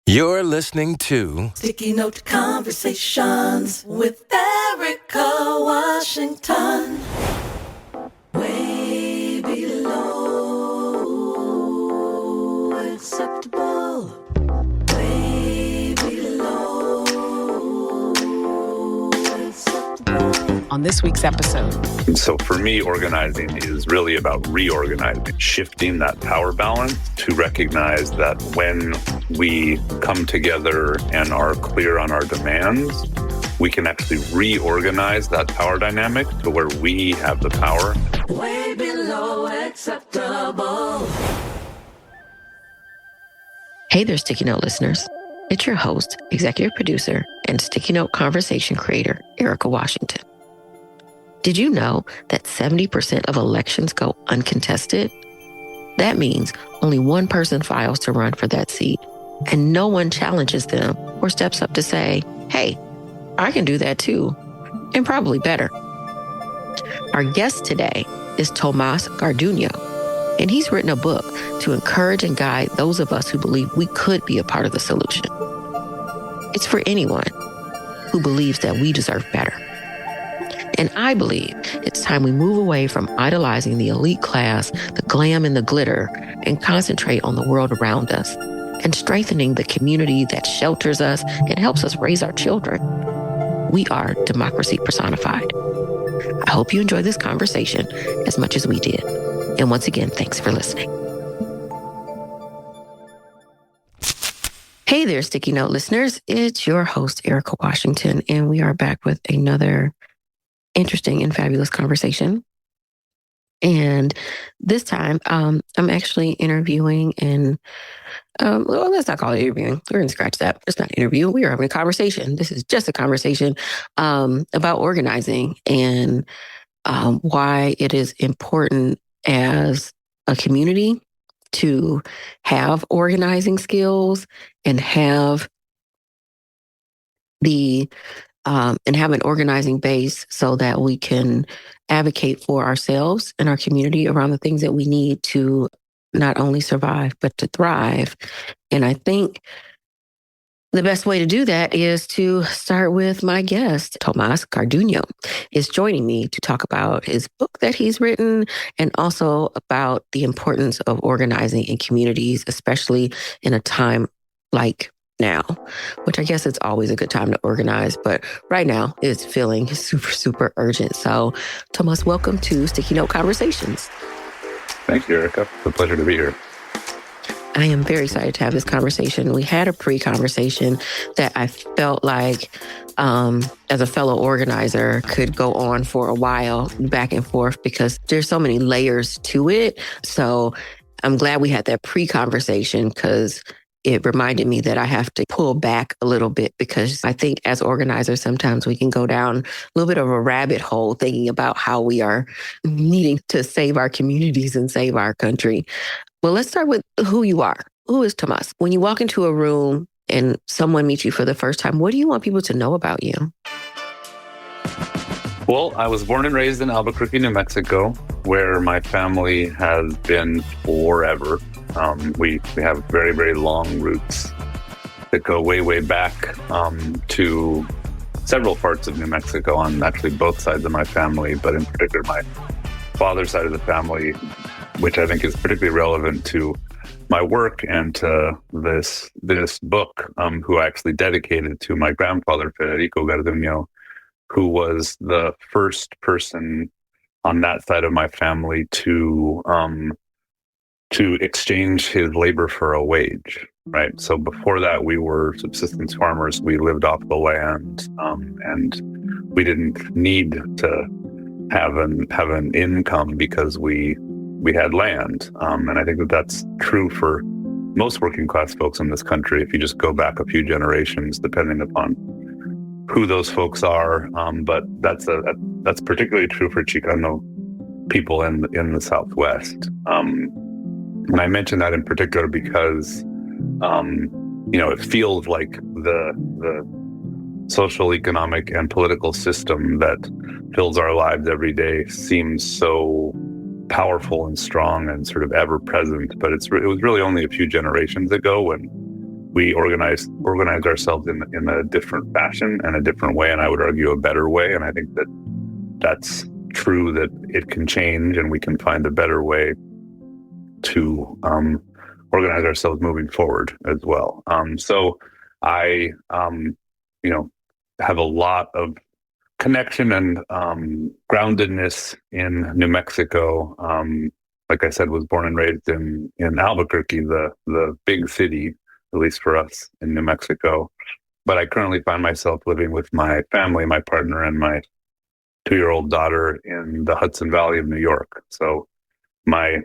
You're listening to Sticky Note Conversations with Erika Washington. Way below acceptable. Way below acceptable. On this week's episode. So for me, organizing is really about reorganizing, shifting that power balance to recognize that when we come together and are clear on our demands, we can actually reorganize that power dynamic to where we have the power. Way below acceptable. Hey there, Sticky Note listeners. It's your host, executive producer, and Sticky Note conversation creator, Erika Washington. Did you know that 70% of elections go uncontested? That means only one person files to run for that seat, and no one challenges them or steps up to say, hey, I can do that too, and probably better. Our guest today is Tomás Garduño, and he's written a book to encourage and guide those of us who believe we could be a part of the solution. It's for anyone who believes that we deserve better. And I believe it's time we move away from idolizing the elite class, the glam and the glitter, and concentrate on the world around us and strengthening the community that shelters us and helps us raise our children. We are democracy personified. I hope you enjoy this conversation as much as we did. And once again, thanks for listening. Hey there, Sticky Note listeners. It's your host, Erika Washington, and we are back with another interesting and fabulous conversation. And this time, I'm actually interviewing and, well, let's not call it interviewing. We're going to scratch that. It's not an interview. We are having a conversation. This is just a conversation about organizing and why it is important as a community to have organizing skills and have an organizing base so that we can advocate for ourselves and our community around the things that we need to not only survive, but to thrive. And I think the best way to do that is to start with my guest. Tomás Garduño is joining me to talk about his book that he's written and also about the importance of organizing in communities, especially in a time like now, which I guess it's always a good time to organize, but right now it's feeling super, super urgent. So, Tomás, welcome to Sticky Note Conversations. Thank you, Erika. It's a pleasure to be here. I am very excited to have this conversation. We had a pre-conversation that I felt like, as a fellow organizer, could go on for a while, back and forth, because there's so many layers to it. So I'm glad we had that pre-conversation because it reminded me that I have to pull back a little bit, because I think as organizers, sometimes we can go down a little bit of a rabbit hole thinking about how we are needing to save our communities and save our country. Well, let's start with who you are. Who is Tomás? When you walk into a room and someone meets you for the first time, what do you want people to know about you? Well, I was born and raised in Albuquerque, New Mexico, where my family has been forever. We have very, very long roots that go way, way back to several parts of New Mexico on actually both sides of my family, but in particular my father's side of the family, which I think is particularly relevant to my work and to this book, who I actually dedicated to my grandfather, Erika Garduño, who was the first person on that side of my family to exchange his labor for a wage, right? So before that, we were subsistence farmers. We lived off the land, and we didn't need to have an income because we had land. And I think that's true for most working class folks in this country. If you just go back a few generations, depending upon who those folks are, but that's particularly true for Chicano people in the Southwest. And I mention that in particular because, it feels like the social, economic, and political system that fills our lives every day seems so powerful and strong and sort of ever present. But it was really only a few generations ago when we organize ourselves in a different fashion and a different way, and I would argue a better way. And I think that that's true, that it can change and we can find a better way to organize ourselves moving forward as well. So I, have a lot of connection and groundedness in New Mexico. Like I said, was born and raised in Albuquerque, the big city, at least for us in New Mexico. But I currently find myself living with my family, my partner, and my 2-year-old daughter in the Hudson Valley of New York. So my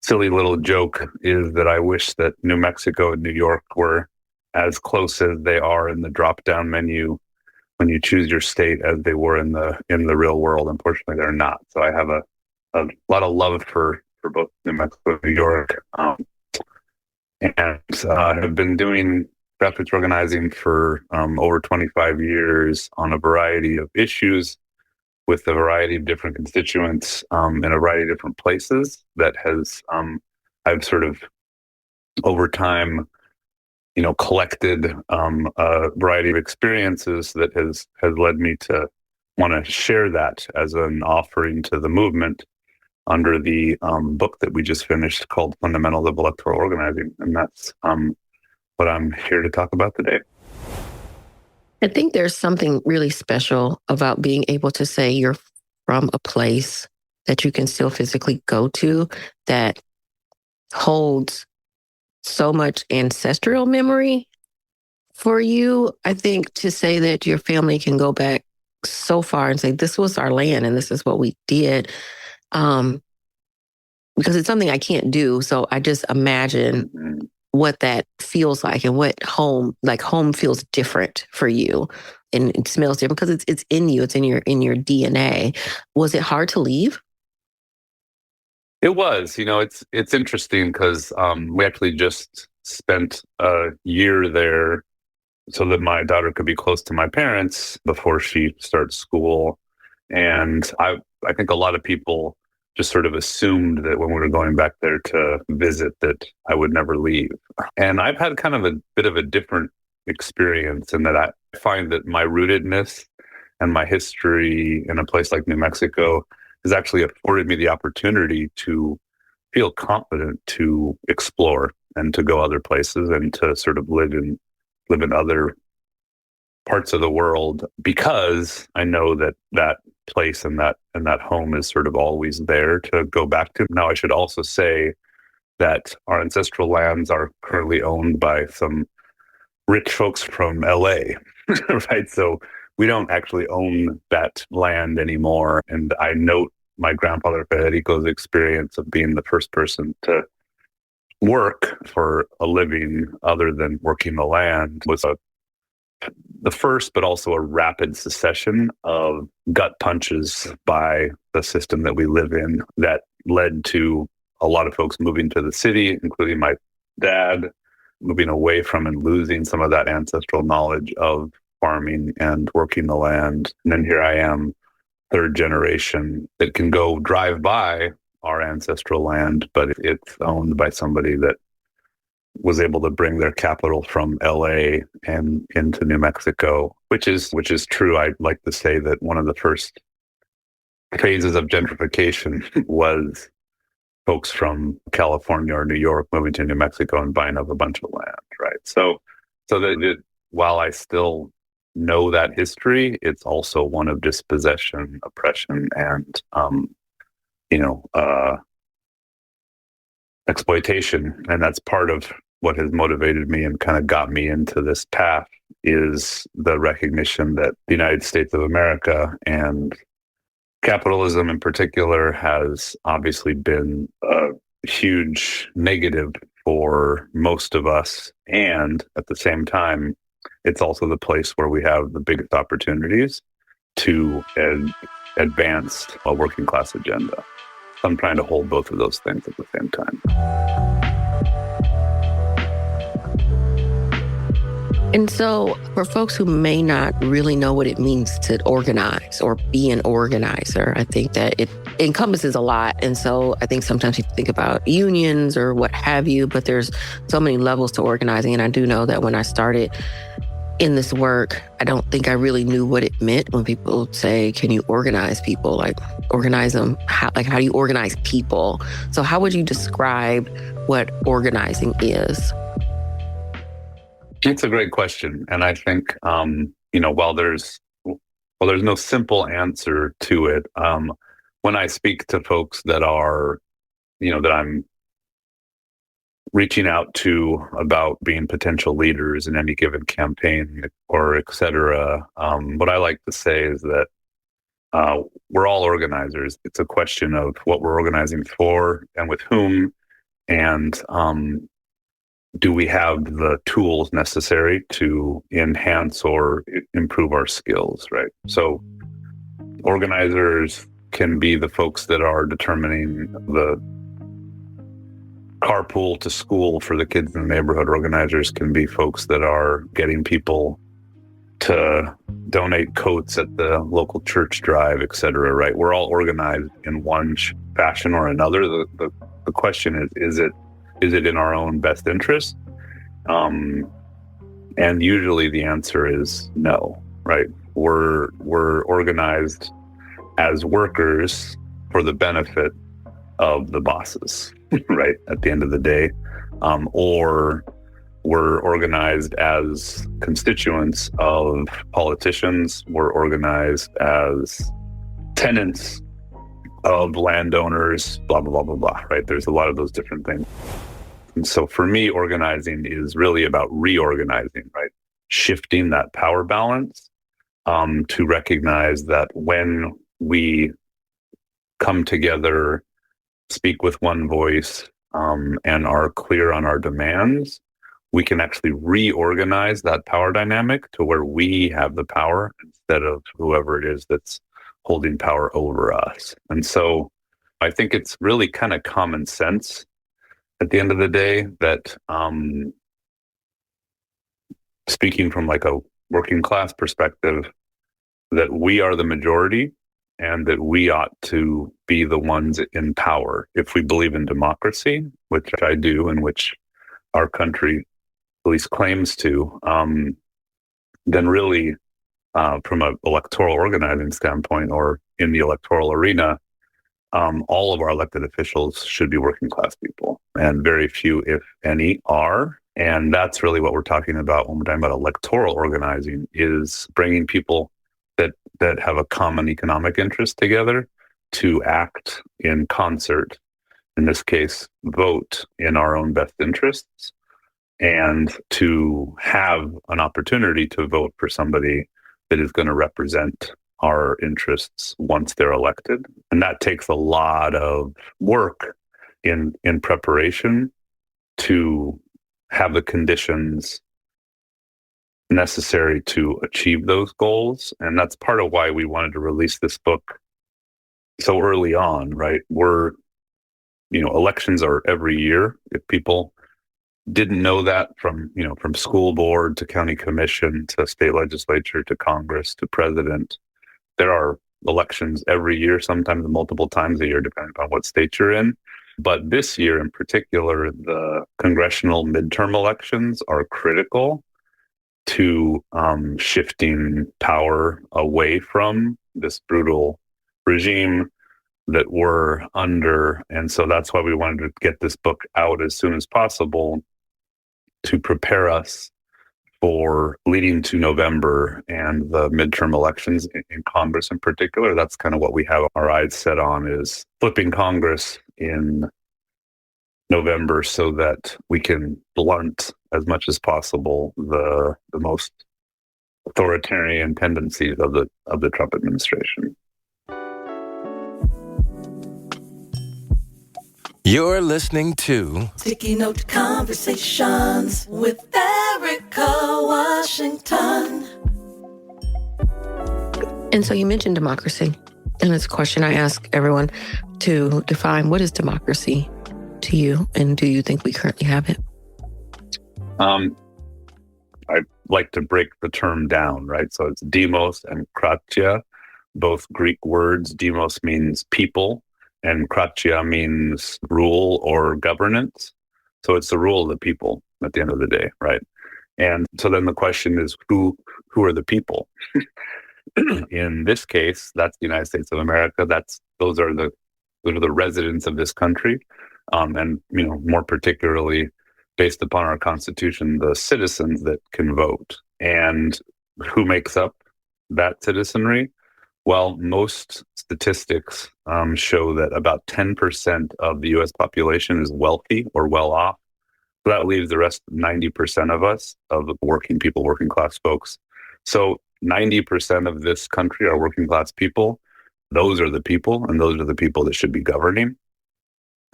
silly little joke is that I wish that New Mexico and New York were as close as they are in the drop-down menu when you choose your state as they were in the real world. Unfortunately, they're not. So I have a lot of love for both New Mexico and New York, and have been doing grassroots organizing for over 25 years on a variety of issues with a variety of different constituents in a variety of different places. That has I've sort of over time collected a variety of experiences that has led me to want to share that as an offering to the movement under the book that we just finished called Fundamentals of Electoral Organizing. And that's what I'm here to talk about today. I think there's something really special about being able to say you're from a place that you can still physically go to that holds so much ancestral memory for you. I think to say that your family can go back so far and say, this was our land and this is what we did, because it's something I can't do. So I just imagine what that feels like and what home feels different for you, and it smells different because it's in you, it's in your DNA. Was it hard to leave? It was. It's interesting because we actually just spent a year there so that my daughter could be close to my parents before she starts school. And I think a lot of people just sort of assumed that when we were going back there to visit that I would never leave. And I've had kind of a bit of a different experience in that I find that my rootedness and my history in a place like New Mexico has actually afforded me the opportunity to feel confident to explore and to go other places and to sort of live in other parts of the world, because I know that place and that home is sort of always there to go back to. Now, I should also say that our ancestral lands are currently owned by some rich folks from LA, right? So we don't actually own that land anymore. And I note my grandfather Federico's experience of being the first person to work for a living other than working the land was the first, but also a rapid succession of gut punches by the system that we live in that led to a lot of folks moving to the city, including my dad, moving away from and losing some of that ancestral knowledge of farming and working the land. And then here I am, third generation, that can go drive by our ancestral land, but it's owned by somebody that was able to bring their capital from LA and into New Mexico, which is true. I'd like to say that one of the first phases of gentrification was folks from California or New York moving to New Mexico and buying up a bunch of land, right? So that while I still know that history, it's also one of dispossession, oppression, and exploitation. And that's part of what has motivated me and kind of got me into this path, is the recognition that the United States of America and capitalism in particular has obviously been a huge negative for most of us. And at the same time, it's also the place where we have the biggest opportunities to advance a working class agenda. I'm trying to hold both of those things at the same time. And so for folks who may not really know what it means to organize or be an organizer, I think that it encompasses a lot. And so I think sometimes you think about unions or what have you, but there's so many levels to organizing. And I do know that when I started in this work, I don't think I really knew what it meant when people say, can you organize people? Like, organize them? How do you organize people? So how would you describe what organizing is? It's a great question. And I think, while there's no simple answer to it, when I speak to folks that are, that I'm reaching out to about being potential leaders in any given campaign or et cetera, what I like to say is that we're all organizers. It's a question of what we're organizing for and with whom, and do we have the tools necessary to enhance or improve our skills, right? So organizers can be the folks that are determining the carpool to school for the kids in the neighborhood. Organizers can be folks that are getting people to donate coats at the local church drive, et cetera, right? We're all organized in one fashion or another. The question is it in our own best interest? And usually the answer is no, right? We're organized as workers for the benefit of the bosses, right? At the end of the day, or we're organized as constituents of politicians. We're organized as tenants of landowners, blah, blah, blah, blah, blah, right? There's a lot of those different things. And so for me, organizing is really about reorganizing, right? Shifting that power balance to recognize that when we come together, speak with one voice, and are clear on our demands, we can actually reorganize that power dynamic to where we have the power instead of whoever it is that's holding power over us. And so I think it's really kind of common sense at the end of the day that speaking from like a working class perspective, that we are the majority and that we ought to be the ones in power. If we believe in democracy, which I do, and which our country at least claims to, then really from an electoral organizing standpoint or in the electoral arena, all of our elected officials should be working class people, and very few, if any, are. And that's really what we're talking about when we're talking about electoral organizing, is bringing people that have a common economic interest together to act in concert, in this case, vote in our own best interests, and to have an opportunity to vote for somebody that is going to represent our interests once they're elected. And that takes a lot of work in preparation to have the conditions necessary to achieve those goals. And that's part of why we wanted to release this book so early on, right? Elections are every year. If people didn't know that, from school board to county commission to state legislature to Congress to president, there are elections every year, sometimes multiple times a year, depending on what state you're in. But this year in particular, the congressional midterm elections are critical to shifting power away from this brutal regime that we're under. And so that's why we wanted to get this book out as soon as possible to prepare us for leading to November and the midterm elections in Congress in particular. That's kind of what we have our eyes set on, is flipping Congress in November so that we can blunt as much as possible the most authoritarian tendencies of the Trump administration. You're listening to Sticky Note Conversations with Erika Washington. And so you mentioned democracy. And it's a question I ask everyone to define. What is democracy to you? And do you think we currently have it? I like to break the term down, right? So it's demos and kratia, both Greek words. Demos means people, and kratia means rule or governance. So it's the rule of the people at the end of the day, right? And so then the question is, who are the people? In this case, that's the United States of America. Those are the residents of this country, and more particularly, based upon our Constitution, the citizens that can vote. And who makes up that citizenry? Well, most statistics show that about 10% of the U.S. population is wealthy or well off. So that leaves the rest 90% of us, of the working people, working class folks. So 90% of this country are working class people. Those are the people, and those are the people that should be governing.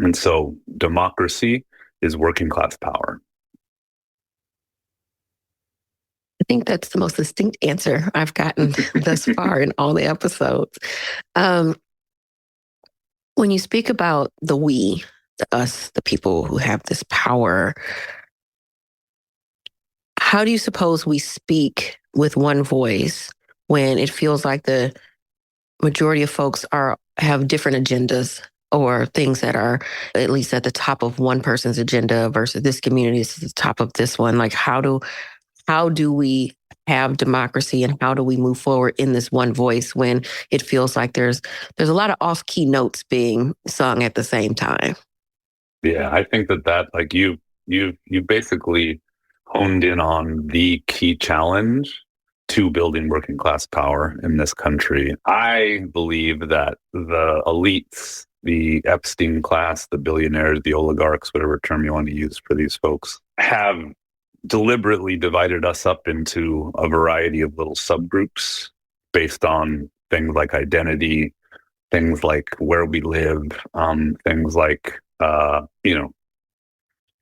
And so democracy is working class power. I think that's the most distinct answer I've gotten thus far in all the episodes. When you speak about the we, the us, the people who have this power, how do you suppose we speak with one voice when it feels like the majority of folks have different agendas or things that are at least at the top of one person's agenda versus this community is at the top of this one? Like, how do we have democracy, and how do we move forward in this one voice when it feels like there's a lot of off-key notes being sung at the same time? Yeah, I think that like you basically honed in on the key challenge to building working class power in this country. I believe that the elites, the Epstein class, the billionaires, the oligarchs, whatever term you want to use for these folks, have deliberately divided us up into a variety of little subgroups based on things like identity, things like where we live, things like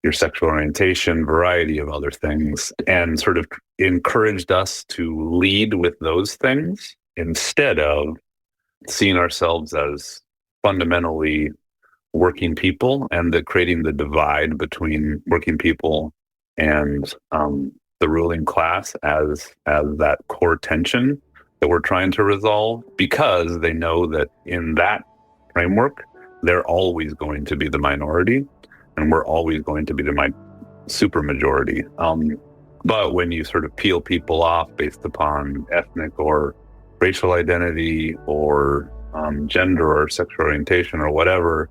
your sexual orientation, variety of other things, and sort of encouraged us to lead with those things instead of seeing ourselves as fundamentally working people, and creating the divide between working people and the ruling class as that core tension that we're trying to resolve, because they know that in that framework, they're always going to be the minority, and we're always going to be the super majority. But when you sort of peel people off based upon ethnic or racial identity or gender or sexual orientation or whatever,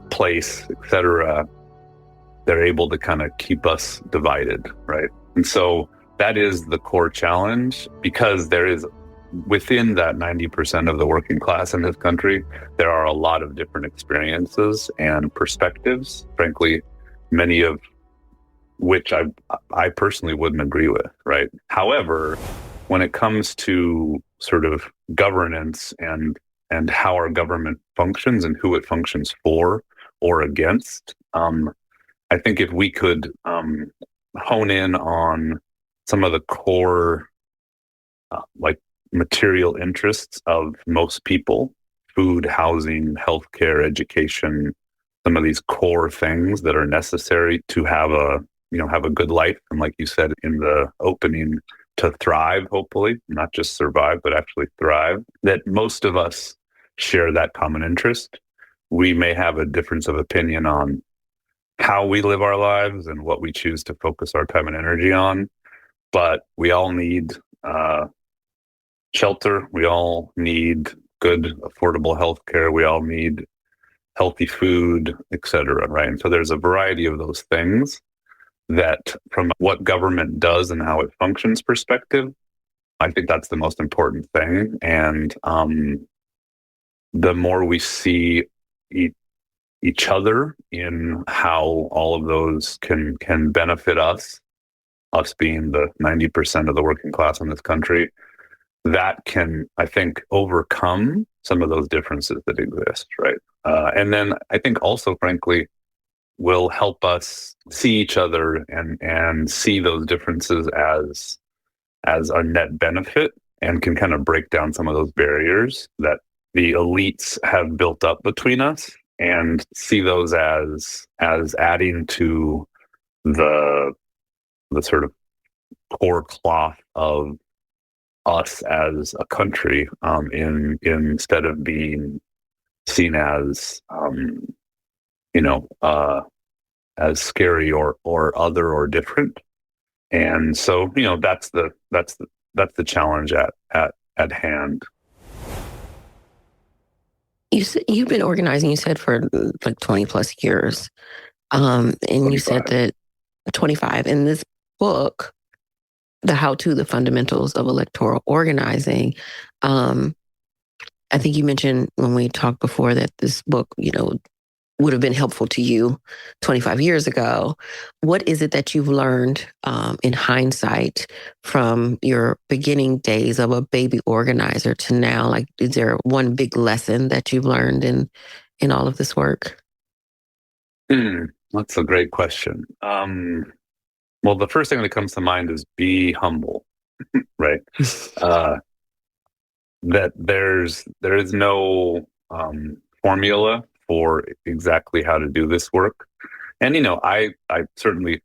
place, etc., they're able to kind of keep us divided, right? And so that is the core challenge, because there is, within that 90% of the working class in this country, there are a lot of different experiences and perspectives, frankly, many of which I personally wouldn't agree with, right? However, when it comes to sort of governance and how our government functions and who it functions for or against, I think if we could hone in on some of the core like material interests of most people, food, housing, healthcare, education, some of these core things that are necessary to have a good life, and like you said in the opening, to thrive, hopefully, not just survive, but actually thrive, that most of us share that common interest. We may have a difference of opinion on how we live our lives and what we choose to focus our time and energy on, but we all need shelter. We all need good, affordable healthcare. We all need healthy food, etc. Right? And so there's a variety of those things that, from what government does and how it functions perspective, I think that's the most important thing. And the more we see each other in how all of those can benefit us being the 90% of the working class in this country, that can, I think, overcome some of those differences that exist, right? And then I think also, frankly, will help us see each other and see those differences as a net benefit, and can kind of break down some of those barriers that the elites have built up between us, and see those as adding to the sort of core cloth of us as a country, instead of being seen as as scary or other or different. And so that's the challenge at hand. You've been organizing, you said, for like 20 plus years. And 25. You said that 25 in this book, the how-to, the fundamentals of electoral organizing. I think you mentioned when we talked before that this book, would have been helpful to you 25 years ago. What is it that you've learned in hindsight from your beginning days of a baby organizer to now? Like, is there one big lesson that you've learned in all of this work? That's a great question. Well, the first thing that comes to mind is be humble, right? That there is no formula for exactly how to do this work. And, I certainly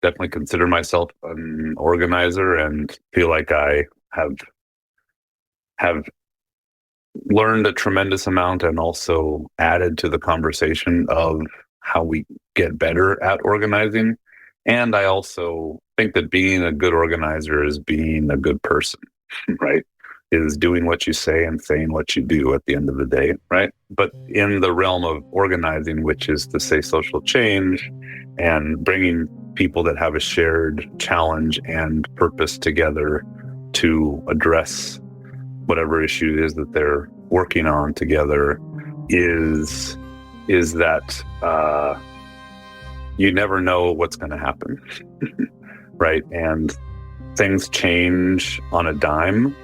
definitely consider myself an organizer and feel like I have learned a tremendous amount and also added to the conversation of how we get better at organizing. And I also think that being a good organizer is being a good person, right? Is doing what you say and saying what you do at the end of the day, right? But in the realm of organizing, which is to say social change and bringing people that have a shared challenge and purpose together to address whatever issue it is that they're working on together, is that you never know what's going to happen, right? And things change on a dime.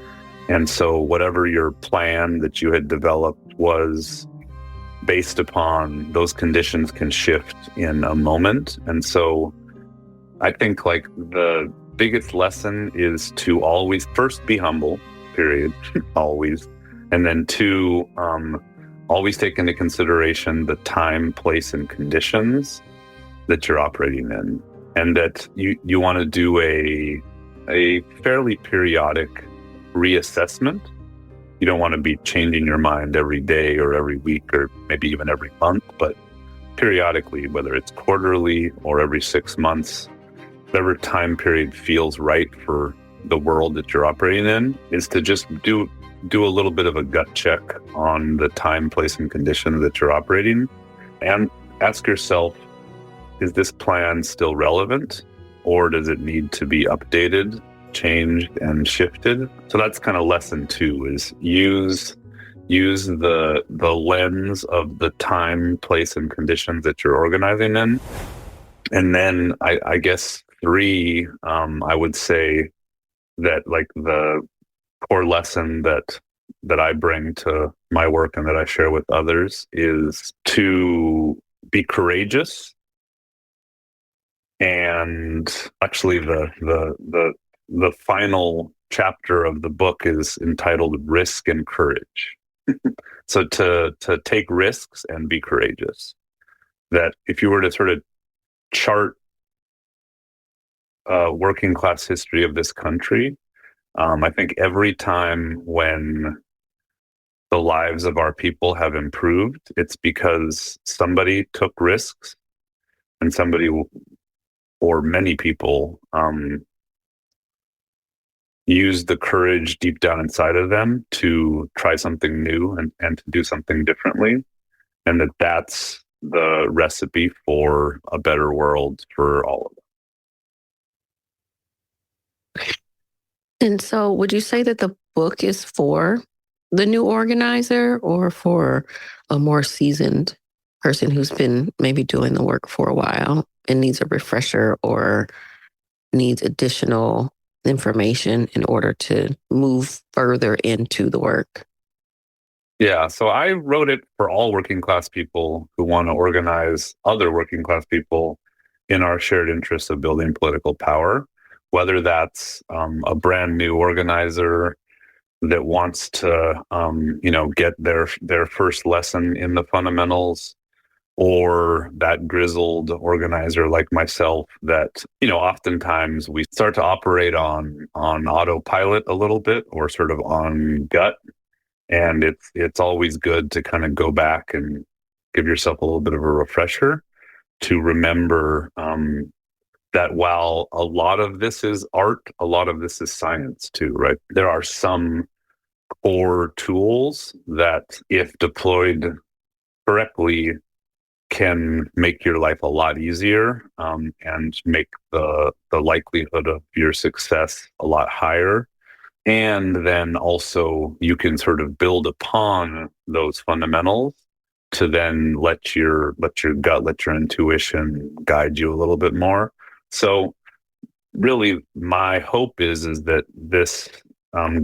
And so whatever your plan that you had developed was based upon, those conditions can shift in a moment. And so I think like the biggest lesson is to always first be humble, period, always. And then two, always take into consideration the time, place, and conditions that you're operating in. And that you want to do a fairly periodic reassessment. You don't want to be changing your mind every day or every week or maybe even every month, but periodically, whether it's quarterly or every 6 months, whatever time period feels right for the world that you're operating in, is to just do a little bit of a gut check on the time, place, and conditions that you're operating, and ask yourself, is this plan still relevant, or does it need to be updated, changed, and shifted? So that's kind of lesson 2, is use the lens of the time, place, and conditions that you're organizing in. And then I guess 3, I would say that like the core lesson that I bring to my work and that I share with others is to be courageous. And actually the final chapter of the book is entitled Risk and Courage. So to take risks and be courageous. That if you were to sort of chart working class history of this country, I think every time when the lives of our people have improved, it's because somebody took risks and somebody, or many people, used the courage deep down inside of them to try something new and to do something differently. And that's the recipe for a better world for all of us. And so would you say that the book is for the new organizer or for a more seasoned person who's been maybe doing the work for a while and needs a refresher or needs additional information in order to move further into the work? Yeah, so I wrote it for all working class people who want to organize other working class people in our shared interest of building political power, whether that's a brand new organizer that wants to, get their first lesson in the fundamentals, or that grizzled organizer like myself that, oftentimes we start to operate on autopilot a little bit, or sort of on gut. And it's always good to kind of go back and give yourself a little bit of a refresher to remember that while a lot of this is art, a lot of this is science too, right? There are some core tools that, if deployed correctly, can make your life a lot easier, and make the likelihood of your success a lot higher. And then also you can sort of build upon those fundamentals to then let your gut, let your intuition guide you a little bit more. So really my hope is that this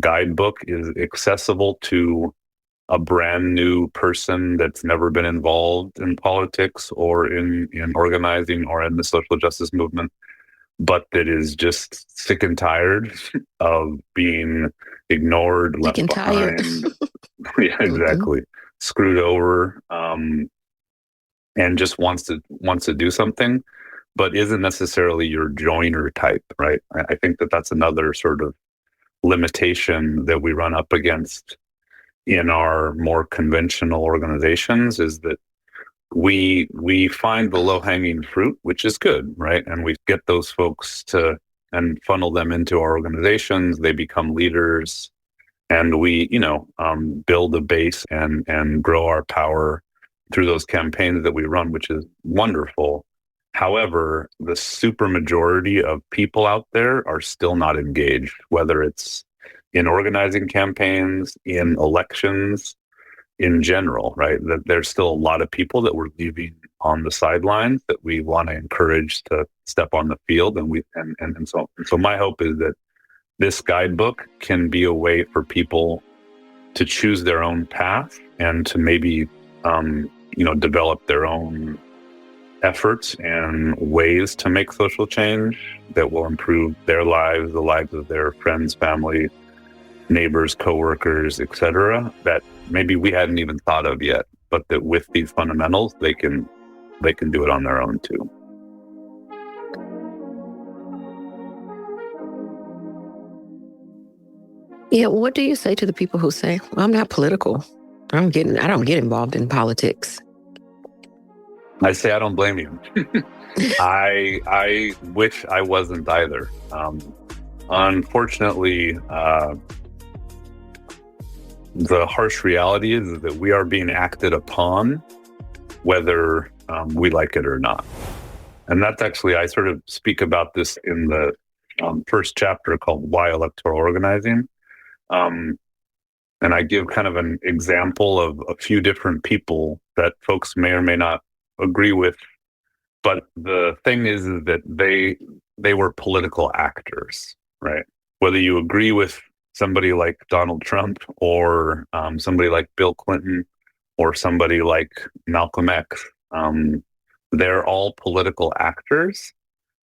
guidebook is accessible to a brand new person that's never been involved in politics or in organizing or in the social justice movement, but that is just sick and tired of being ignored, left behind. Yeah, exactly. Screwed over, and just wants to do something, but isn't necessarily your joiner type, right? I think that's another sort of limitation that we run up against in our more conventional organizations, is that we find the low-hanging fruit, which is good, right? And we get those folks and funnel them into our organizations. They become leaders, and we, build a base and grow our power through those campaigns that we run, which is wonderful. However, the super majority of people out there are still not engaged, whether it's in organizing campaigns, in elections, in general, right? That there's still a lot of people that we're leaving on the sidelines that we want to encourage to step on the field, and so my hope is that this guidebook can be a way for people to choose their own path and to maybe develop their own efforts and ways to make social change that will improve their lives, the lives of their friends, family, neighbors, coworkers, etc., that maybe we hadn't even thought of yet, but that with these fundamentals, they can do it on their own too. Yeah, what do you say to the people who say, well, I'm not political. I don't get involved in politics? I say I don't blame you. I wish I wasn't either. Unfortunately, the harsh reality is that we are being acted upon, whether we like it or not. And that's actually, I sort of speak about this in the first chapter called Why Electoral Organizing. And I give kind of an example of a few different people that folks may or may not agree with. But the thing is that they were political actors, right? Whether you agree with somebody like Donald Trump, or somebody like Bill Clinton, or somebody like Malcolm X, they're all political actors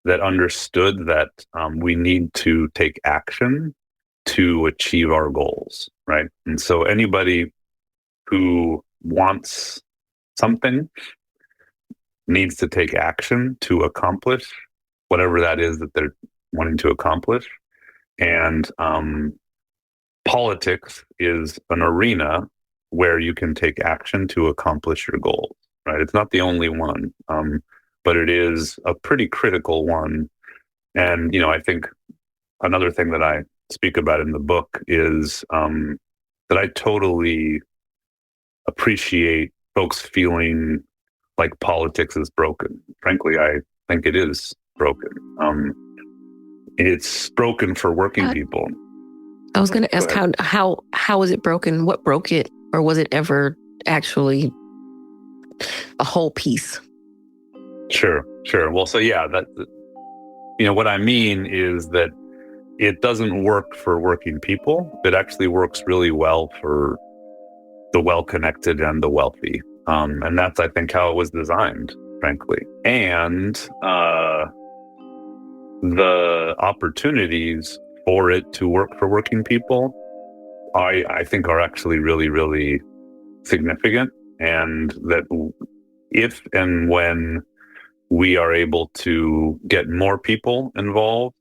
that understood that we need to take action to achieve our goals, right? And so anybody who wants something needs to take action to accomplish whatever that is that they're wanting to accomplish. And politics is an arena where you can take action to accomplish your goals, right? It's not the only one, but it is a pretty critical one. And, I think another thing that I speak about in the book is that I totally appreciate folks feeling like politics is broken. Frankly, I think it is broken. It's broken for working people. I was going to ask how is it broken? What broke it? Or was it ever actually a whole piece? Sure. Well, so yeah, what I mean is that it doesn't work for working people. It actually works really well for the well-connected and the wealthy. And that's, I think, how it was designed, frankly. And the opportunities for it to work for working people, I think are actually really, really significant. And that if and when we are able to get more people involved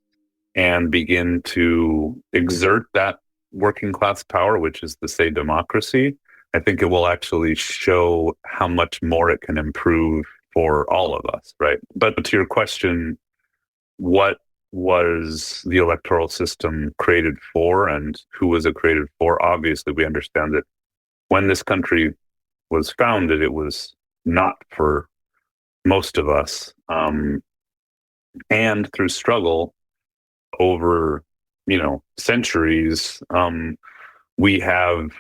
and begin to exert that working class power, which is to say democracy, I think it will actually show how much more it can improve for all of us, right? But to your question, what was the electoral system created for and who was it created for? Obviously, we understand that when this country was founded, it was not for most of us. And through struggle over, centuries, we have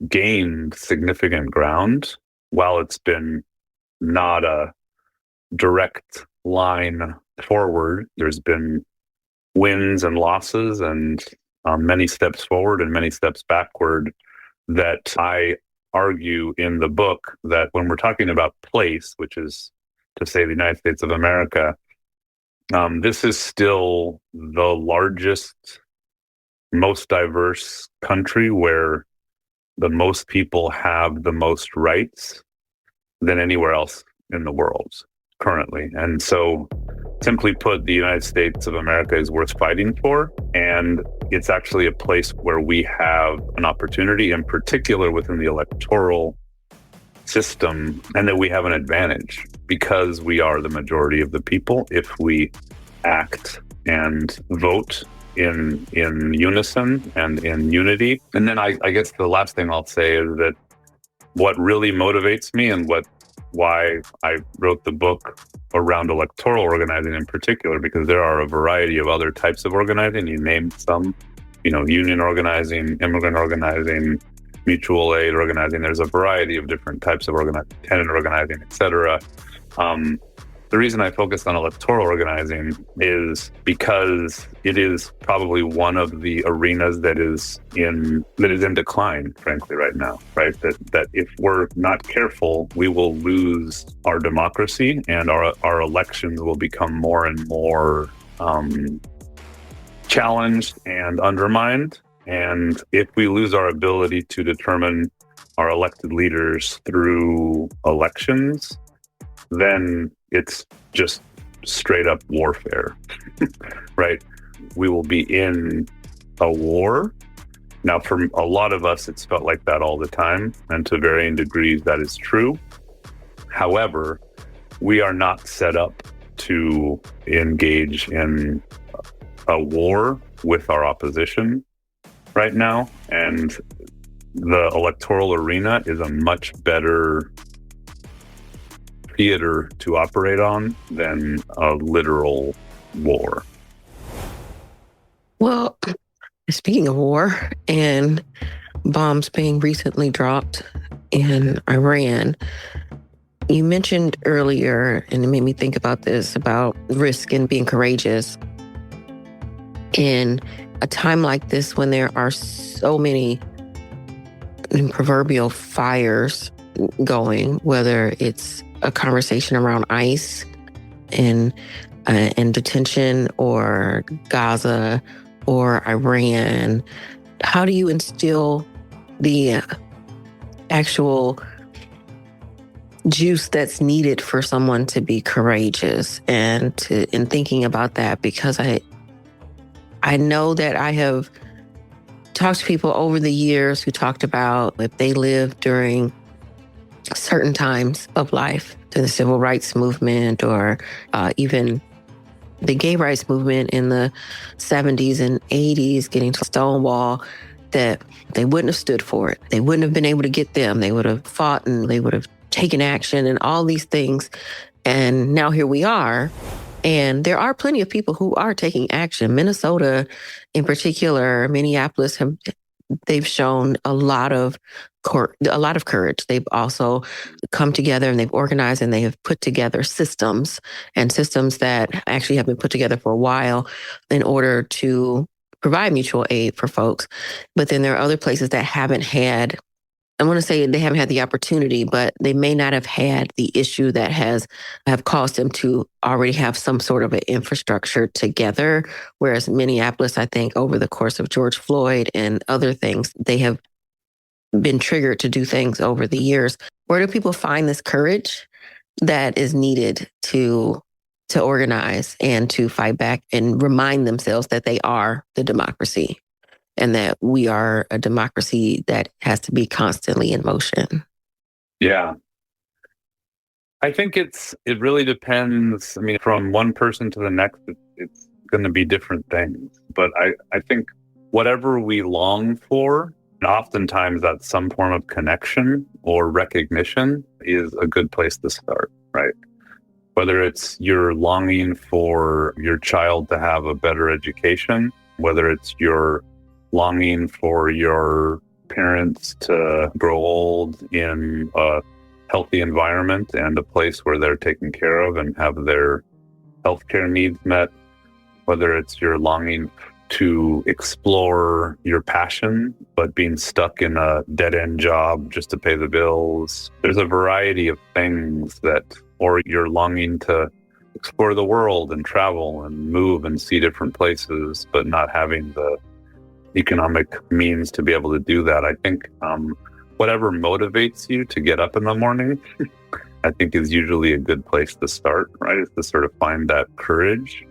gained significant ground. While it's been not a direct line forward, there's been wins and losses and many steps forward and many steps backward that I argue in the book that when we're talking about place, which is to say the United States of America, this is still the largest, most diverse country where the most people have the most rights than anywhere else in the world currently. And so, simply put, the United States of America is worth fighting for. And it's actually a place where we have an opportunity, in particular within the electoral system, and that we have an advantage because we are the majority of the people if we act and vote in unison and in unity. And then I guess the last thing I'll say is that what really motivates me and why I wrote the book around electoral organizing in particular, because there are a variety of other types of organizing. You named some, union organizing, immigrant organizing, mutual aid organizing. There's a variety of different types of organizing, tenant organizing, etc. The reason I focused on electoral organizing is because it is probably one of the arenas that is in decline, frankly, right now. Right, that if we're not careful, we will lose our democracy, and our elections will become more and more challenged and undermined. And if we lose our ability to determine our elected leaders through elections, then it's just straight up warfare, right? We will be in a war. Now, for a lot of us, it's felt like that all the time, and to varying degrees, that is true. However, we are not set up to engage in a war with our opposition right now, and the electoral arena is a much better theater to operate on than a literal war. Well, speaking of war and bombs being recently dropped in Iran, you mentioned earlier, and it made me think about this, about risk and being courageous. In a time like this, when there are so many proverbial fires going, whether it's a conversation around ICE and detention, or Gaza, or Iran, how do you instill the actual juice that's needed for someone to be courageous? And in thinking about that, because I know that I have talked to people over the years who talked about if they lived during certain times of life, the civil rights movement, or even the gay rights movement in the 70s and 80s, getting to Stonewall, that they wouldn't have stood for it. They wouldn't have been able to get them. They would have fought and they would have taken action and all these things. And now here we are. And there are plenty of people who are taking action. Minnesota, in particular, Minneapolis, they've shown a lot of courage. They've also come together and they've organized and they have put together systems that actually have been put together for a while in order to provide mutual aid for folks. But then there are other places that haven't had, I want to say they haven't had the opportunity, but they may not have had the issue that have caused them to already have some sort of an infrastructure together. Whereas Minneapolis, I think over the course of George Floyd and other things, they have been triggered to do things over the years. Where do people find this courage that is needed to organize and to fight back and remind themselves that they are the democracy and that we are a democracy that has to be constantly in motion? Yeah. I think it really depends. I mean, from one person to the next, it's going to be different things. But I think whatever we long for, and oftentimes that's some form of connection or recognition, is a good place to start, right? Whether it's you're longing for your child to have a better education, whether it's you're longing for your parents to grow old in a healthy environment and a place where they're taken care of and have their healthcare needs met, whether it's you're longing to explore your passion, but being stuck in a dead-end job just to pay the bills. There's a variety of things or you're longing to explore the world and travel and move and see different places, but not having the economic means to be able to do that. I think whatever motivates you to get up in the morning, I think is usually a good place to start, right? Is to sort of find that courage.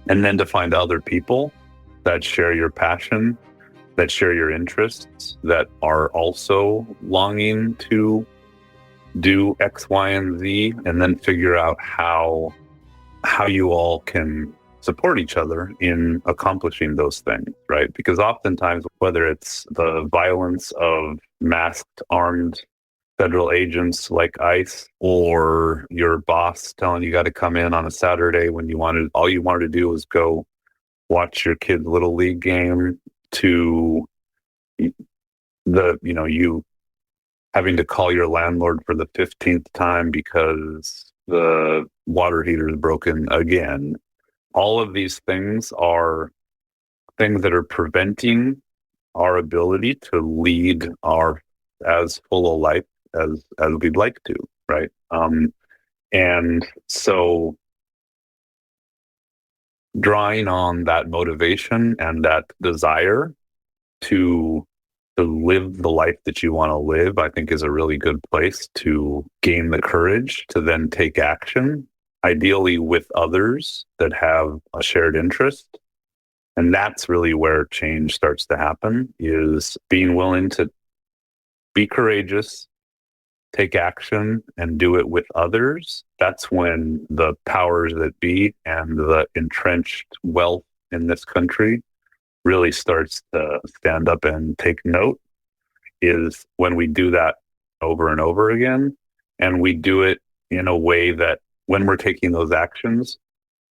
And then to find other people that share your passion, that share your interests, that are also longing to do X, Y, and Z, and then figure out how you all can support each other in accomplishing those things, right? Because oftentimes, whether it's the violence of masked armed federal agents like ICE, or your boss telling you got to come in on a Saturday when all you wanted to do was go watch your kid's little league game, to you having to call your landlord for the 15th time because the water heater is broken again. All of these things are things that are preventing our ability to lead as full a life as we'd like to, right? And so drawing on that motivation and that desire to live the life that you want to live, I think is a really good place to gain the courage to then take action, ideally with others that have a shared interest. And that's really where change starts to happen, is being willing to be courageous, take action, and do it with others. That's when the powers that be and the entrenched wealth in this country really starts to stand up and take note, is when we do that over and over again. And we do it in a way that when we're taking those actions,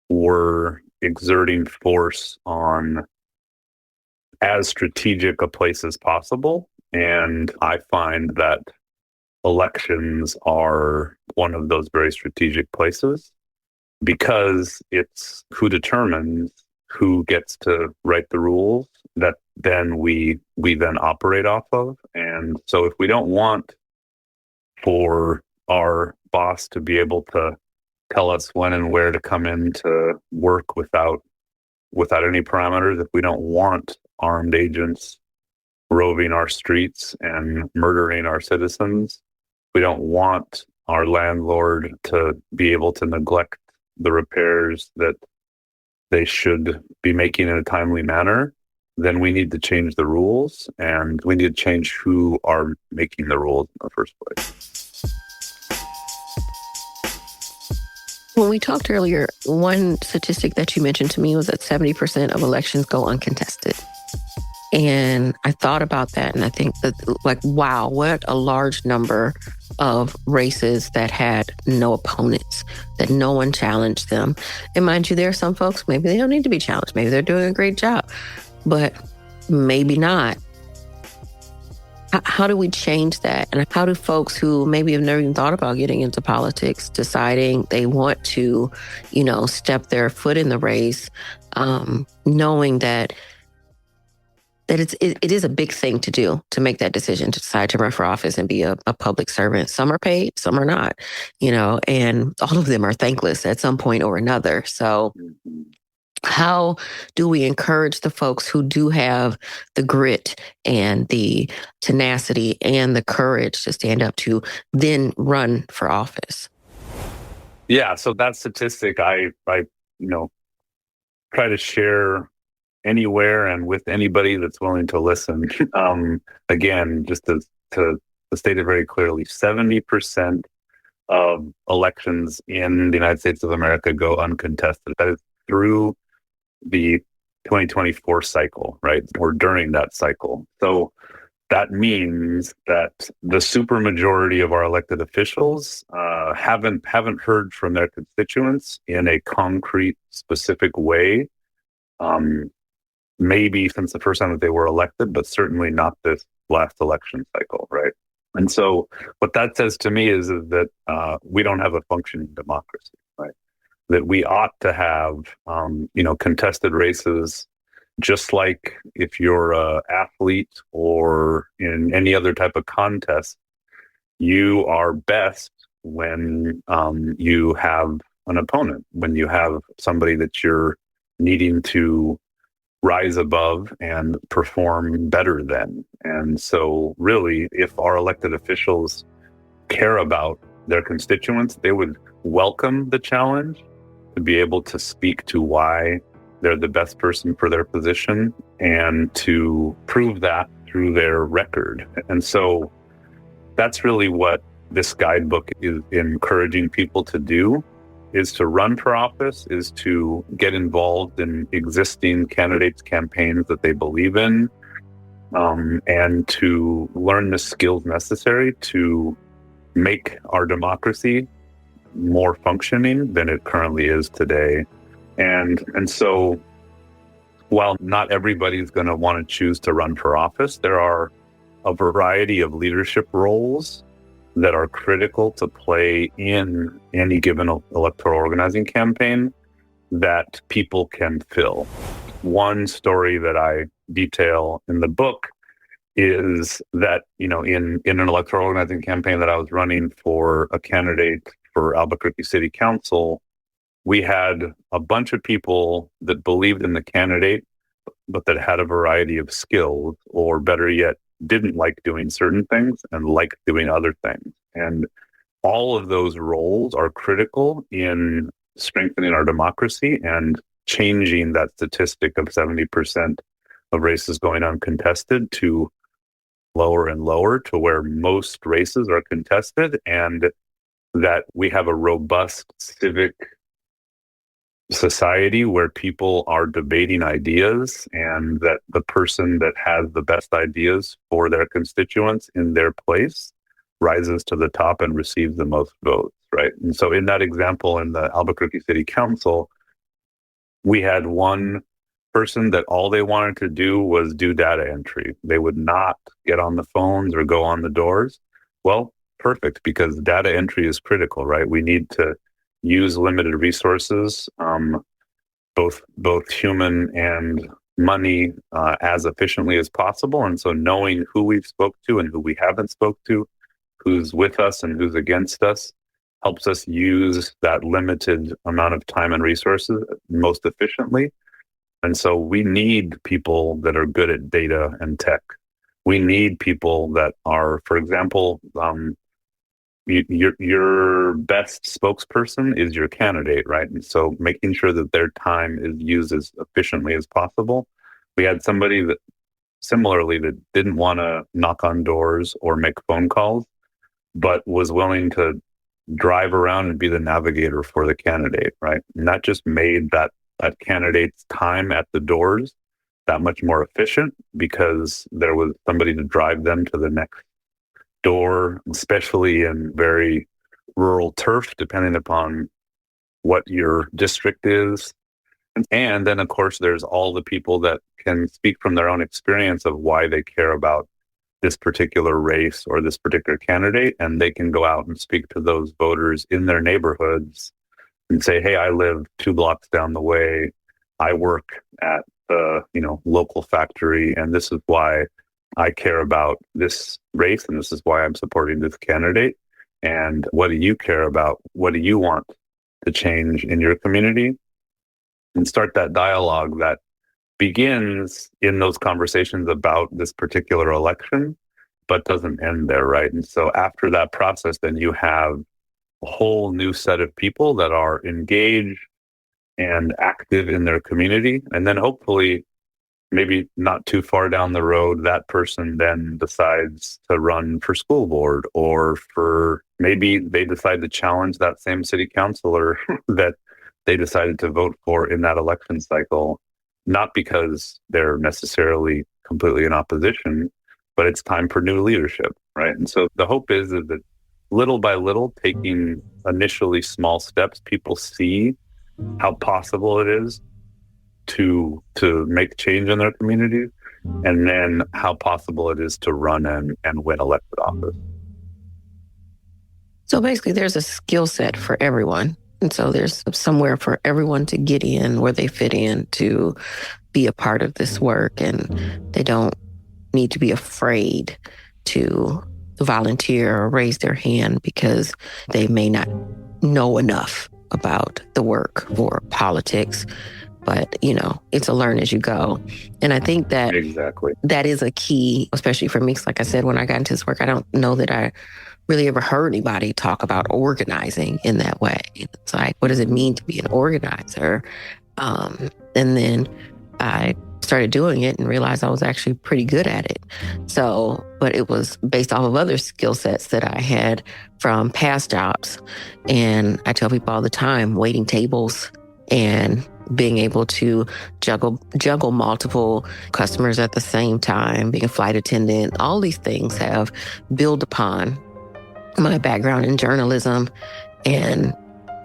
we're exerting force on as strategic a place as possible. And I find that elections are one of those very strategic places, because it's who determines who gets to write the rules that then we then operate off of. And so if we don't want for our boss to be able to tell us when and where to come in to work without any parameters, if we don't want armed agents roving our streets and murdering our citizens, we don't want our landlord to be able to neglect the repairs that they should be making in a timely manner, then we need to change the rules, and we need to change who are making the rules in the first place. When we talked earlier, one statistic that you mentioned to me was that 70% of elections go uncontested. And I thought about that, and I think that, wow, what a large number of races that had no opponents, that no one challenged them. And mind you, there are some folks, maybe they don't need to be challenged. Maybe they're doing a great job, but maybe not. How do we change that? And how do folks who maybe have never even thought about getting into politics, deciding they want to, step their foot in the race, knowing that it is a big thing to do, to make that decision, to decide to run for office and be a public servant. Some are paid, some are not, and all of them are thankless at some point or another. So How do we encourage the folks who do have the grit and the tenacity and the courage to stand up to then run for office? Yeah, so that statistic I try to share anywhere and with anybody that's willing to listen. Again, just to state it very clearly, 70% of elections in the United States of America go uncontested. That is through the 2024 cycle, right? Or during that cycle. So that means that the supermajority of our elected officials haven't heard from their constituents in a concrete, specific way. Maybe since the first time that they were elected, but certainly not this last election cycle, right? And so, what that says to me is that we don't have a functioning democracy, right? That we ought to have, contested races, just like if you're an athlete or in any other type of contest, you are best when you have an opponent, when you have somebody that you're needing to rise above and perform better than. And so, really, if our elected officials care about their constituents, they would welcome the challenge to be able to speak to why they're the best person for their position and to prove that through their record. And so that's really what this guidebook is encouraging people to do, is to run for office, is to get involved in existing candidates' campaigns that they believe in, and to learn the skills necessary to make our democracy more functioning than it currently is today. And so while not everybody's going to want to choose to run for office, there are a variety of leadership roles that are critical to play in any given electoral organizing campaign that people can fill. One story that I detail in the book is that, in an electoral organizing campaign that I was running for a candidate for Albuquerque City Council, we had a bunch of people that believed in the candidate, but that had a variety of skills, or better yet, didn't like doing certain things and liked doing other things. And all of those roles are critical in strengthening our democracy and changing that statistic of 70% of races going uncontested to lower and lower, to where most races are contested, and that we have a robust civic society where people are debating ideas, and that the person that has the best ideas for their constituents in their place rises to the top and receives the most votes, right? And so in that example, in the Albuquerque City Council, we had one person that all they wanted to do was do data entry. They would not get on the phones or go on the doors. Well, perfect, because data entry is critical, right? We need to use limited resources, both human and money, as efficiently as possible. And so knowing who we've spoke to and who we haven't spoke to, who's with us and who's against us, helps us use that limited amount of time and resources most efficiently. And so we need people that are good at data and tech. We need people that are, for example, your best spokesperson is your candidate, right? And so making sure that their time is used as efficiently as possible. We had somebody that similarly that didn't want to knock on doors or make phone calls, but was willing to drive around and be the navigator for the candidate, right? And that just made that candidate's time at the doors that much more efficient, because there was somebody to drive them to the next door, especially in very rural turf, depending upon what your district is. And then, of course, there's all the people that can speak from their own experience of why they care about this particular race or this particular candidate, and they can go out and speak to those voters in their neighborhoods and say, hey, I live 2 blocks down the way. I work at the local factory, and this is why I care about this race, and this is why I'm supporting this candidate. And what do you care about? What do you want to change in your community? and start that dialogue that begins in those conversations about this particular election, but doesn't end there, right? And so after that process, then you have a whole new set of people that are engaged and active in their community. And then hopefully, maybe not too far down the road, that person then decides to run for school board, or for maybe they decide to challenge that same city councilor that they decided to vote for in that election cycle, not because they're necessarily completely in opposition, but it's time for new leadership, right? And so the hope is that little by little, taking initially small steps, people see how possible it is to make change in their communities, and then how possible it is to run and win elected office. So basically, there's a skill set for everyone. And so there's somewhere for everyone to get in where they fit in to be a part of this work. And they don't need to be afraid to volunteer or raise their hand because they may not know enough about the work or politics. But, it's a learn as you go. And I think that exactly that is a key, especially for me. 'Cause like I said, when I got into this work, I don't know that I really ever heard anybody talk about organizing in that way. It's like, what does it mean to be an organizer? And then I started doing it and realized I was actually pretty good at it. So, but it was based off of other skill sets that I had from past jobs. And I tell people all the time, waiting tables and being able to juggle multiple customers at the same time, being a flight attendant, all these things have built upon my background in journalism, and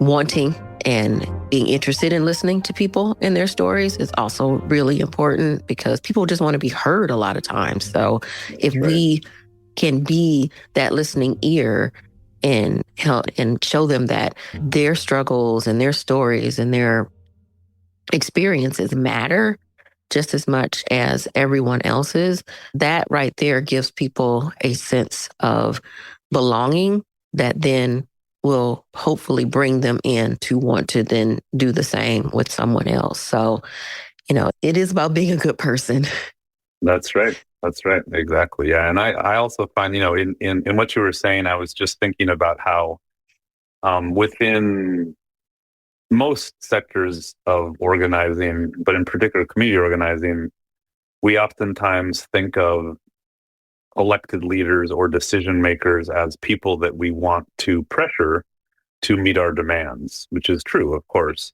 wanting and being interested in listening to people and their stories is also really important, because people just want to be heard a lot of times. So if we can be that listening ear and help and show them that their struggles and their stories and their experiences matter just as much as everyone else's, that right there gives people a sense of belonging that then will hopefully bring them in to want to then do the same with someone else. So, it is about being a good person. That's right. That's right. Exactly. Yeah. And I also find, in what you were saying, I was just thinking about how within most sectors of organizing, but in particular community organizing, we oftentimes think of elected leaders or decision makers as people that we want to pressure to meet our demands, which is true, of course.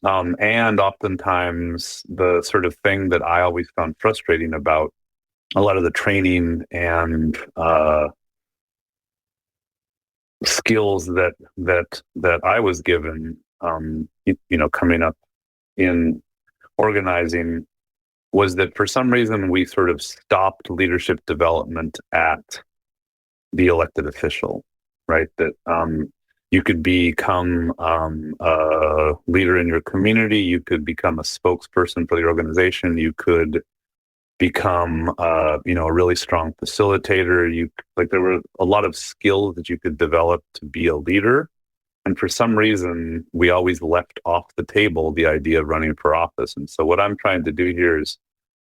And oftentimes the sort of thing that I always found frustrating about a lot of the training and skills that I was given, coming up in organizing, was that for some reason we sort of stopped leadership development at the elected official, right? That you could become a leader in your community, you could become a spokesperson for the organization, you could become a really strong facilitator. There were a lot of skills that you could develop to be a leader. And for some reason, we always left off the table the idea of running for office. And so what I'm trying to do here is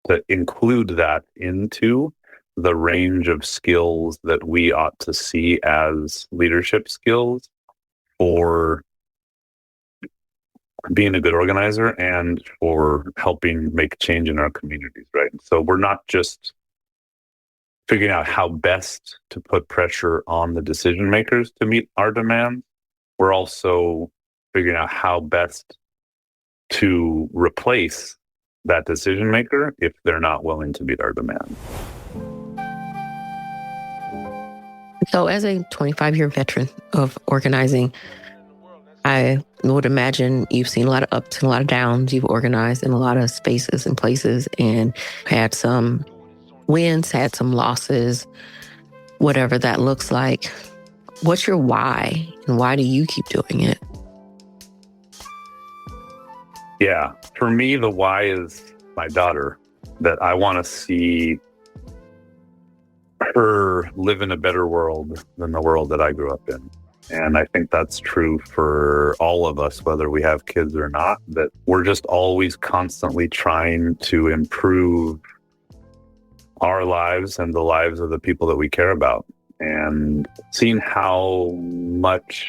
to include that into the range of skills that we ought to see as leadership skills for being a good organizer and for helping make change in our communities, right? So we're not just figuring out how best to put pressure on the decision makers to meet our demands. We're also figuring out how best to replace that decision maker if they're not willing to meet our demands. So as a 25-year veteran of organizing, I would imagine you've seen a lot of ups and a lot of downs. You've organized in a lot of spaces and places and had some wins, had some losses, whatever that looks like. What's your why, and why do you keep doing it? Yeah, for me, the why is my daughter, that I want to see her live in a better world than the world that I grew up in. And I think that's true for all of us, whether we have kids or not, that we're just always constantly trying to improve our lives and the lives of the people that we care about. And seeing how much,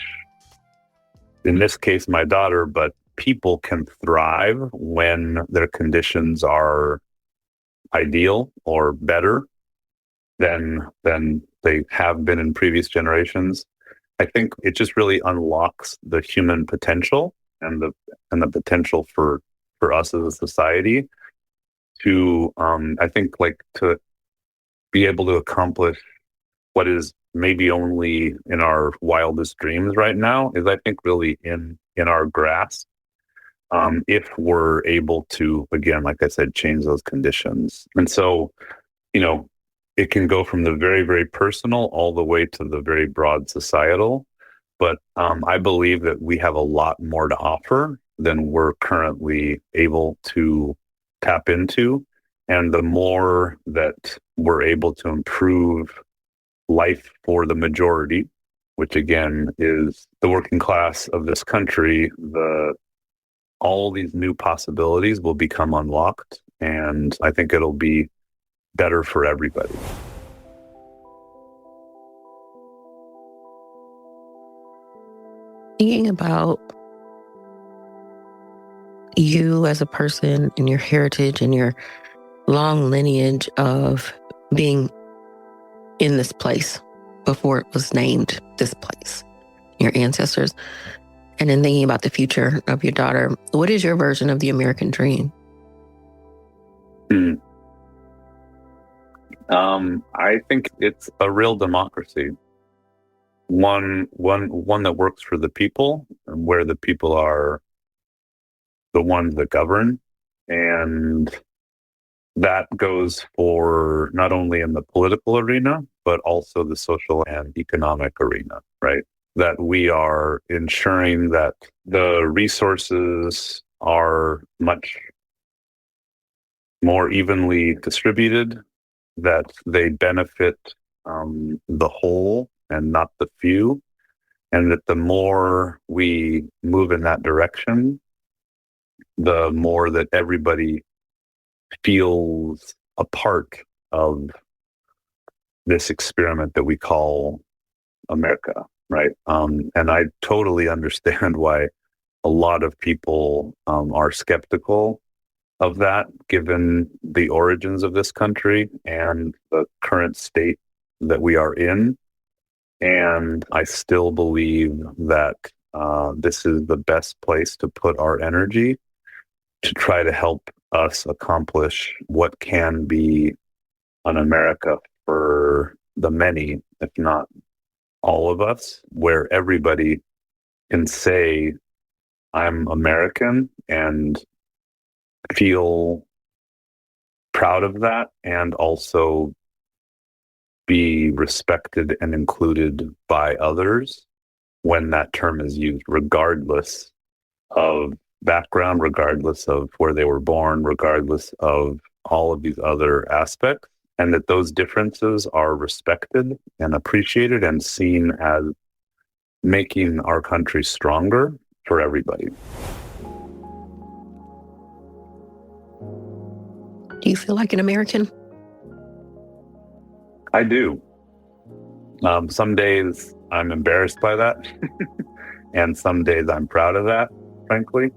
in this case, my daughter, but people can thrive when their conditions are ideal or better than they have been in previous generations. I think it just really unlocks the human potential and the potential for us as a society to I think like to be able to accomplish what is maybe only in our wildest dreams right now is I think really in our grasp, if we're able to, again, like I said, change those conditions. And so, it can go from the very, very personal all the way to the very broad societal. But I believe that we have a lot more to offer than we're currently able to tap into. And the more that we're able to improve life for the majority, which again is the working class of this country, all these new possibilities will become unlocked. And I think it'll be better for everybody. Thinking about you as a person and your heritage and your long lineage of being in this place before it was named this place, your ancestors, and then thinking about the future of your daughter, what is your version of the American dream? I think it's a real democracy. One that works for the people, and where the people are the ones that govern. And that goes for not only in the political arena, but also the social and economic arena, right? That we are ensuring that the resources are much more evenly distributed, that they benefit the whole and not the few, and that the more we move in that direction, the more that everybody feels a part of this experiment that we call America, right? And I totally understand why a lot of people are skeptical of that, given the origins of this country and the current state that we are in. And I still believe that this is the best place to put our energy to try to help us accomplish what can be an America for the many, if not all of us, where everybody can say, I'm American, and feel proud of that, and also be respected and included by others when that term is used, regardless of background, regardless of where they were born, regardless of all of these other aspects, and that those differences are respected and appreciated and seen as making our country stronger for everybody. Do you feel like an American? I do. Some days I'm embarrassed by that, and some days I'm proud of that, frankly.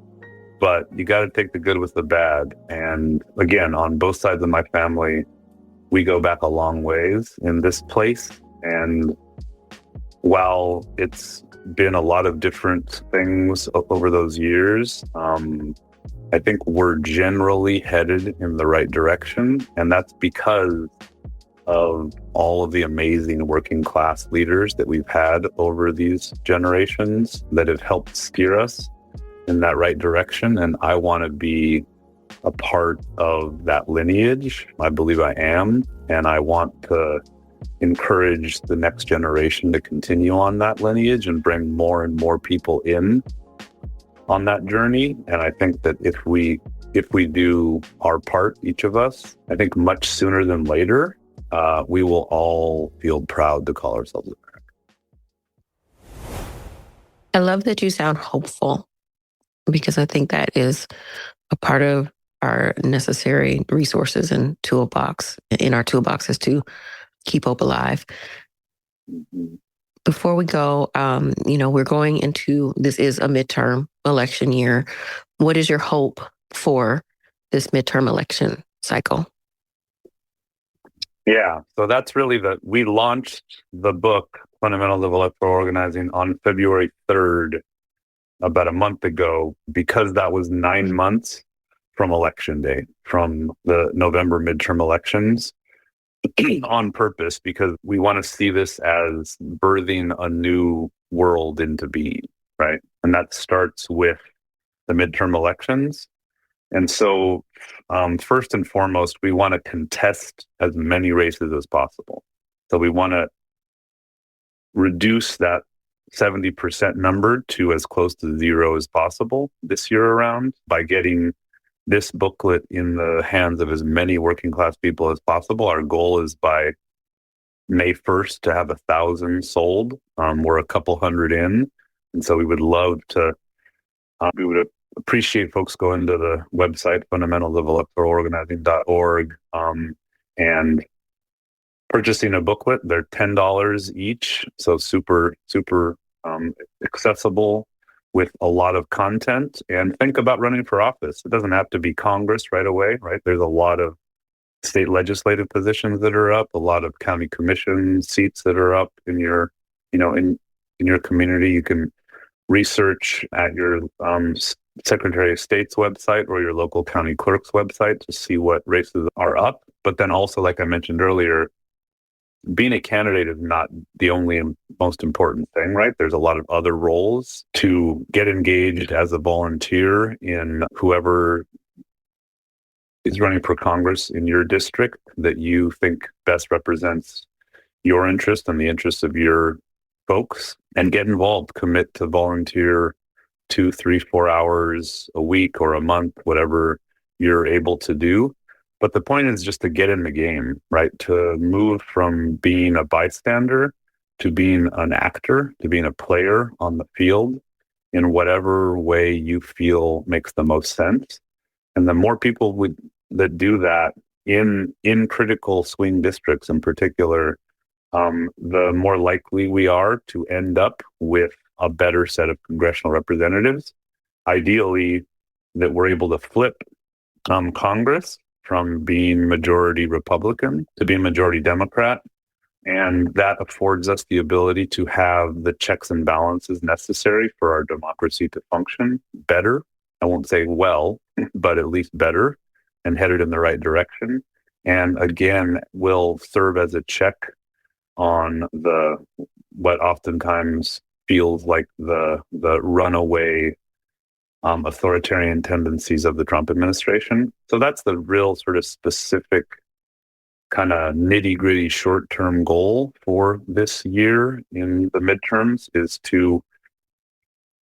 But you got to take the good with the bad. And again, on both sides of my family, we go back a long ways in this place. And while it's been a lot of different things over those years, I think we're generally headed in the right direction. And that's because of all of the amazing working class leaders that we've had over these generations that have helped steer us in that right direction. And I want to be a part of that lineage. I believe I am. And I want to encourage the next generation to continue on that lineage and bring more and more people in on that journey. And I think that if we do our part, each of us, I think much sooner than later, we will all feel proud to call ourselves American. I love that you sound hopeful, because I think that is a part of our necessary resources and toolbox in our toolboxes to keep hope alive. Before we go, we're going into, this is a midterm election year. What is your hope for this midterm election cycle? Yeah, so that's really we launched the book, Fundamentals of Electoral Organizing, on February 3rd, about a month ago, because that was 9 months from election day, from the November midterm elections, on purpose, because we want to see this as birthing a new world into being, right? And that starts with the midterm elections. And so, first and foremost, we want to contest as many races as possible. So we want to reduce that 70% number to as close to zero as possible this year around by getting this booklet in the hands of as many working class people as possible. Our goal is by May 1st to have 1,000 sold. We're a couple hundred in. And so we would love to, we would appreciate folks going to the website, fundamentals-of-electoral-organizing.org, and purchasing a booklet. They're $10 each. So super, super accessible, with a lot of content. And think about running for office. It doesn't have to be Congress right away, right? There's a lot of state legislative positions that are up, a lot of county commission seats that are up in your, in your community. You can research at your Secretary of State's website or your local county clerk's website to see what races are up. But then also, like I mentioned earlier, being a candidate is not the only most important thing, right? There's a lot of other roles to get engaged as a volunteer in whoever is running for Congress in your district that you think best represents your interest and the interests of your folks, and get involved, commit to volunteer 2, 3, 4 hours a week or a month, whatever you're able to do. But the point is just to get in the game, right? To move from being a bystander to being an actor, to being a player on the field in whatever way you feel makes the most sense. And the more people that do that in critical swing districts in particular, the more likely we are to end up with a better set of congressional representatives. Ideally, that we're able to flip Congress from being majority Republican to being majority Democrat. And that affords us the ability to have the checks and balances necessary for our democracy to function better. I won't say well, but at least better, and headed in the right direction. And again, will serve as a check on what oftentimes feels like the runaway authoritarian tendencies of the Trump administration. So that's the real sort of specific kind of nitty-gritty short-term goal for this year in the midterms, is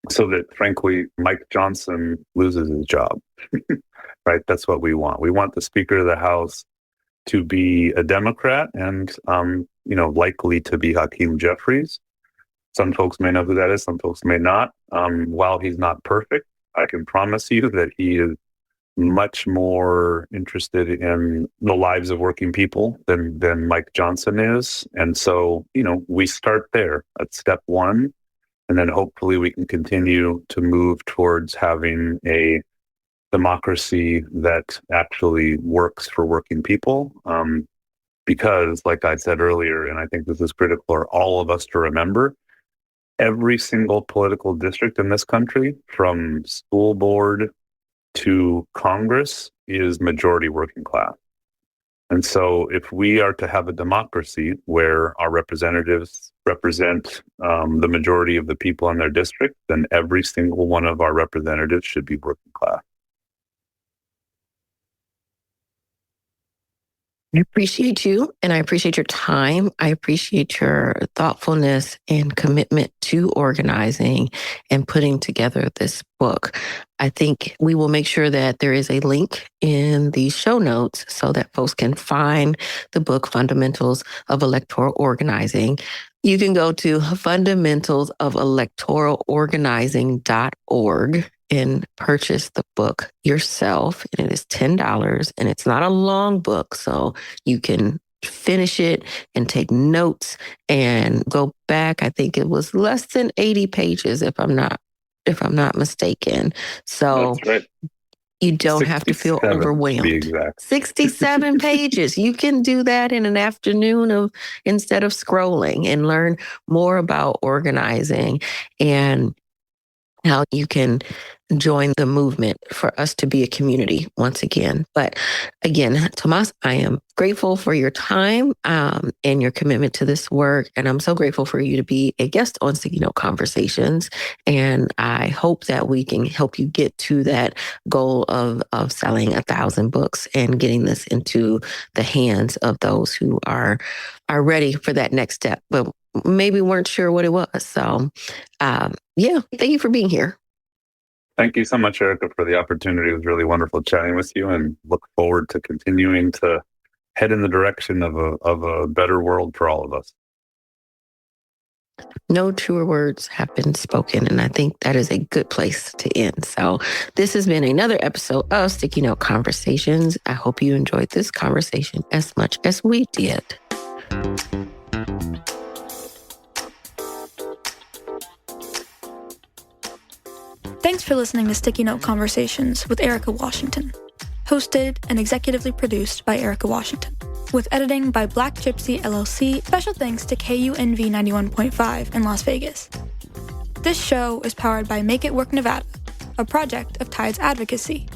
so that, frankly, Mike Johnson loses his job. Right? That's what we want. We want the Speaker of the House to be a Democrat and, likely to be Hakeem Jeffries. Some folks may know who that is. Some folks may not. While he's not perfect, I can promise you that he is much more interested in the lives of working people than Mike Johnson is. And so, we start there at step one, and then hopefully we can continue to move towards having a democracy that actually works for working people. Because, like I said earlier, and I think this is critical for all of us to remember, every single political district in this country, from school board to Congress, is majority working class. And so if we are to have a democracy where our representatives represent the majority of the people in their district, then every single one of our representatives should be working class. I appreciate you, and I appreciate your time. I appreciate your thoughtfulness and commitment to organizing and putting together this book. I think we will make sure that there is a link in the show notes so that folks can find the book, Fundamentals of Electoral Organizing. You can go to fundamentalsofelectoralorganizing.org and purchase the book yourself. And it is $10. And it's not a long book, so you can finish it and take notes and go back. I think it was less than 80 pages, if I'm not mistaken. So that's right. You don't have to feel overwhelmed. To be exact. 67 pages. You can do that in an afternoon instead of scrolling, and learn more about organizing and how you can join the movement for us to be a community once again. But again, Tomás, I am grateful for your time and your commitment to this work. And I'm so grateful for you to be a guest on Sticky Note Conversations. And I hope that we can help you get to that goal of selling 1,000 books and getting this into the hands of those who are ready for that next step, but maybe weren't sure what it was. So yeah, thank you for being here. Thank you so much, Erika, for the opportunity. It was really wonderful chatting with you, and look forward to continuing to head in the direction of a better world for all of us. No truer words have been spoken, and I think that is a good place to end. So this has been another episode of Sticky Note Conversations. I hope you enjoyed this conversation as much as we did. Thanks for listening to Sticky Note Conversations with Erika Washington. Hosted and executively produced by Erika Washington. With editing by Black Gypsy LLC. Special thanks to KUNV 91.5 in Las Vegas. This show is powered by Make It Work Nevada, a project of Tides Advocacy.